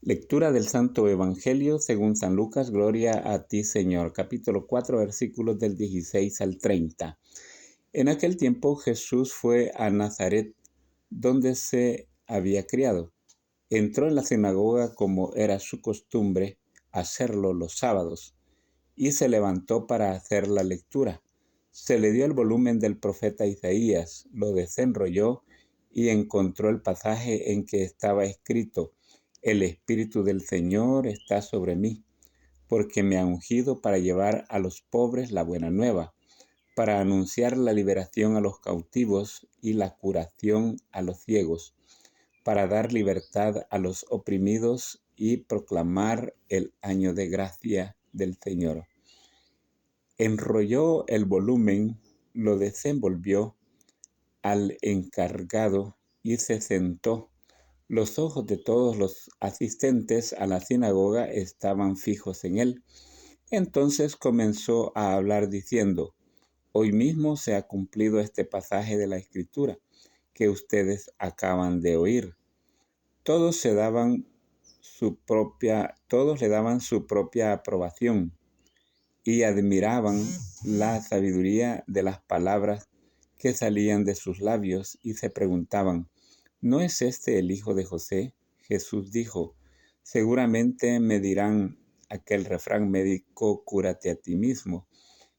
Lectura del Santo Evangelio según San Lucas. Gloria a ti, Señor. Capítulo 4, versículos del 16 al 30. En aquel tiempo Jesús fue a Nazaret, donde se había criado. Entró en la sinagoga como era su costumbre hacerlo los sábados, y se levantó para hacer la lectura. Se le dio el volumen del profeta Isaías, lo desenrolló y encontró el pasaje en que estaba escrito: El Espíritu del Señor está sobre mí, porque me ha ungido para llevar a los pobres la buena nueva, para anunciar la liberación a los cautivos y la curación a los ciegos, para dar libertad a los oprimidos y proclamar el año de gracia del Señor. Enrolló el volumen, lo desenvolvió al encargado y se sentó. Los ojos de todos los asistentes a la sinagoga estaban fijos en él. Entonces comenzó a hablar diciendo: Hoy mismo se ha cumplido este pasaje de la Escritura que ustedes acaban de oír. Todos le daban su propia aprobación y admiraban la sabiduría de las palabras que salían de sus labios y se preguntaban: ¿no es este el hijo de José? Jesús dijo: seguramente me dirán aquel refrán médico: cúrate a ti mismo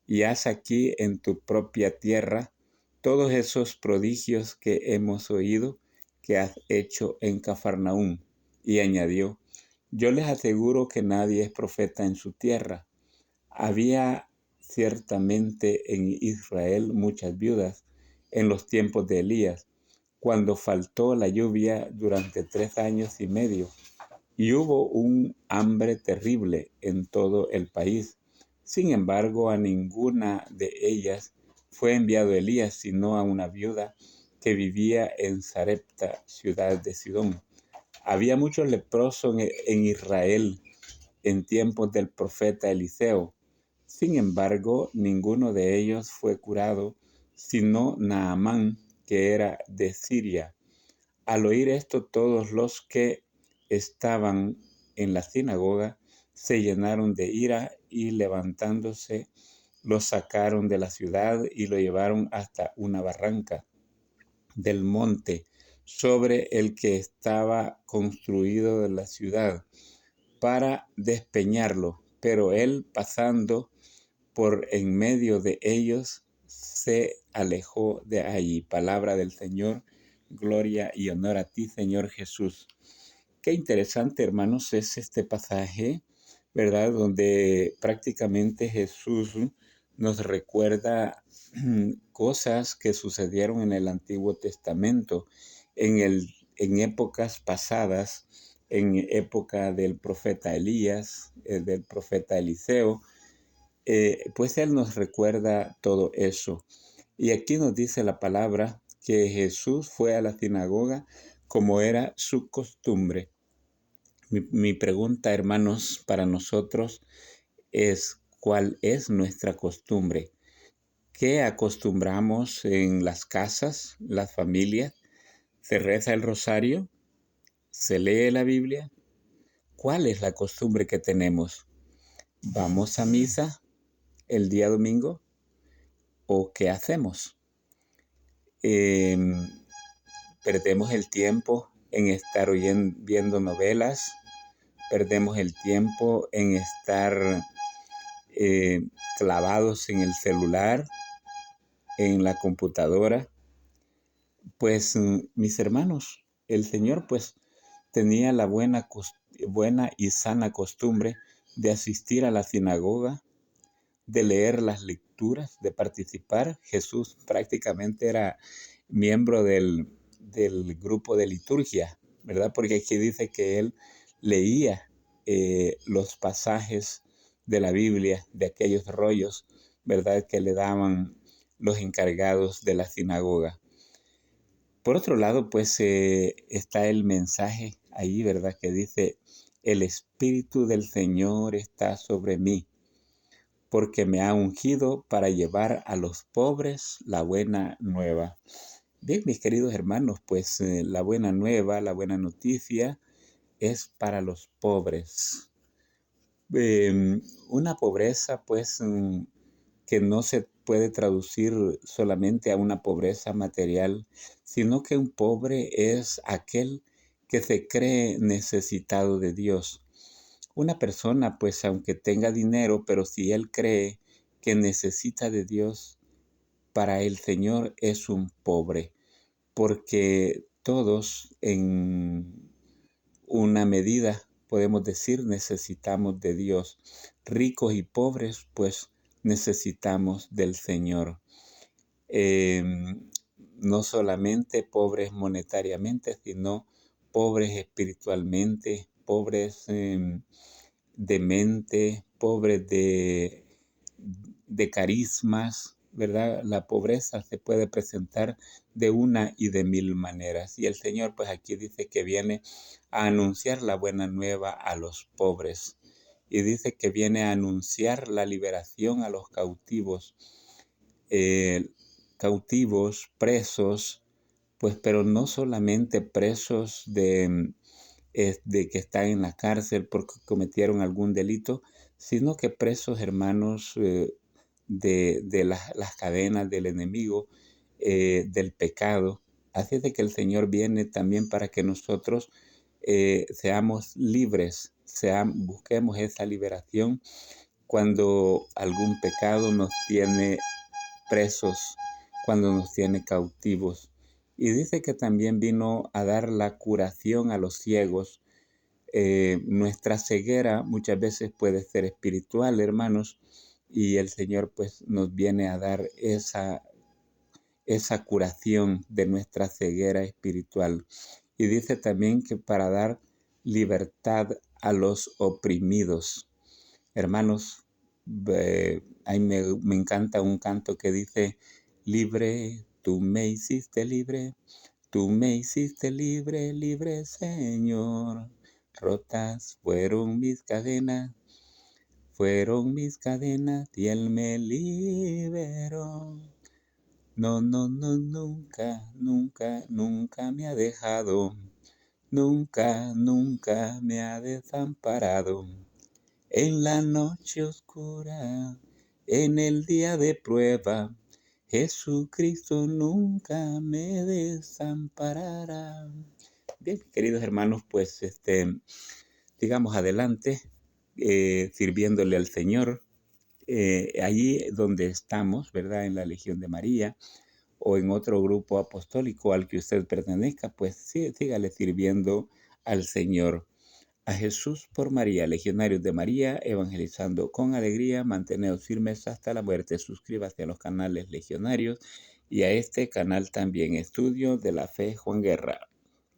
y haz aquí en tu propia tierra todos esos prodigios que hemos oído que has hecho en Cafarnaúm. Y añadió: yo les aseguro que nadie es profeta en su tierra. Había ciertamente en Israel muchas viudas en los tiempos de Elías, cuando faltó la lluvia durante 3 años y medio, y hubo un hambre terrible en todo el país. Sin embargo, a ninguna de ellas fue enviado Elías, sino a una viuda que vivía en Sarepta, ciudad de Sidón. Había muchos leprosos en Israel en tiempos del profeta Eliseo. Sin embargo, ninguno de ellos fue curado, sino Naamán, que era de Siria. Al oír esto, todos los que estaban en la sinagoga se llenaron de ira y levantándose, lo sacaron de la ciudad y lo llevaron hasta una barranca del monte sobre el que estaba construido de la ciudad, para despeñarlo. Pero él, pasando por en medio de ellos, se alejó de allí. Palabra del Señor. Gloria y honor a ti, Señor Jesús. Qué interesante, hermanos, es este pasaje, ¿verdad? Donde prácticamente Jesús nos recuerda cosas que sucedieron en el Antiguo Testamento, en épocas pasadas, en época del profeta Elías, del profeta Eliseo. Pues Él nos recuerda todo eso. Y aquí nos dice la palabra que Jesús fue a la sinagoga como era su costumbre. Mi pregunta, hermanos, para nosotros es: ¿cuál es nuestra costumbre? ¿Qué acostumbramos en las casas, las familias? ¿Se reza el rosario? ¿Se lee la Biblia? ¿Cuál es la costumbre que tenemos? ¿Vamos a misa el día domingo? ¿O qué hacemos? Perdemos el tiempo en estar viendo novelas, perdemos el tiempo en estar clavados en el celular, en la computadora. Pues mis hermanos, el Señor pues tenía la buena y sana costumbre de asistir a la sinagoga, de leer las lecturas, de participar. Jesús prácticamente era miembro del grupo de liturgia, ¿verdad? Porque aquí dice que él leía los pasajes de la Biblia, de aquellos rollos, ¿verdad?, que le daban los encargados de la sinagoga. Por otro lado, pues está el mensaje ahí, ¿verdad?, que dice: el Espíritu del Señor está sobre mí, porque me ha ungido para llevar a los pobres la buena nueva. Bien, mis queridos hermanos, pues la buena nueva, la buena noticia es para los pobres. Una pobreza, pues, que no se puede traducir solamente a una pobreza material, sino que un pobre es aquel que se cree necesitado de Dios. Una persona, pues, aunque tenga dinero, pero si él cree que necesita de Dios, para el Señor es un pobre, porque todos en una medida, podemos decir, necesitamos de Dios. Ricos y pobres, pues necesitamos del Señor. No solamente pobres monetariamente, sino pobres espiritualmente, pobres de mente, pobres de carismas, ¿verdad? La pobreza se puede presentar de una y de mil maneras. Y el Señor, pues aquí dice que viene a anunciar la buena nueva a los pobres. Y dice que viene a anunciar la liberación a los cautivos. Cautivos, presos, pues, pero no solamente presos de que están en la cárcel porque cometieron algún delito, sino que presos, hermanos, de las cadenas del enemigo, del pecado. Así es de que el Señor viene también para que nosotros seamos libres, busquemos esa liberación cuando algún pecado nos tiene presos, cuando nos tiene cautivos. Y dice que también vino a dar la curación a los ciegos. Nuestra ceguera muchas veces puede ser espiritual, hermanos, y el Señor pues nos viene a dar esa curación de nuestra ceguera espiritual. Y dice también que para dar libertad a los oprimidos. Hermanos, a mí me encanta un canto que dice: libre, tú me hiciste libre, tú me hiciste libre, libre Señor. Rotas fueron mis cadenas y Él me liberó. No, no, no, nunca, nunca, nunca me ha dejado, nunca, nunca me ha desamparado. En la noche oscura, en el día de prueba, Jesucristo nunca me desamparará. Bien, queridos hermanos, pues sigamos adelante, sirviéndole al Señor. Allí donde estamos, ¿verdad? En la Legión de María o en otro grupo apostólico al que usted pertenezca, pues sí, sígale sirviendo al Señor. A Jesús por María, Legionarios de María, evangelizando con alegría, manteneos firmes hasta la muerte. Suscríbase a los canales Legionarios y a este canal también, Estudio de la Fe Juan Guerra.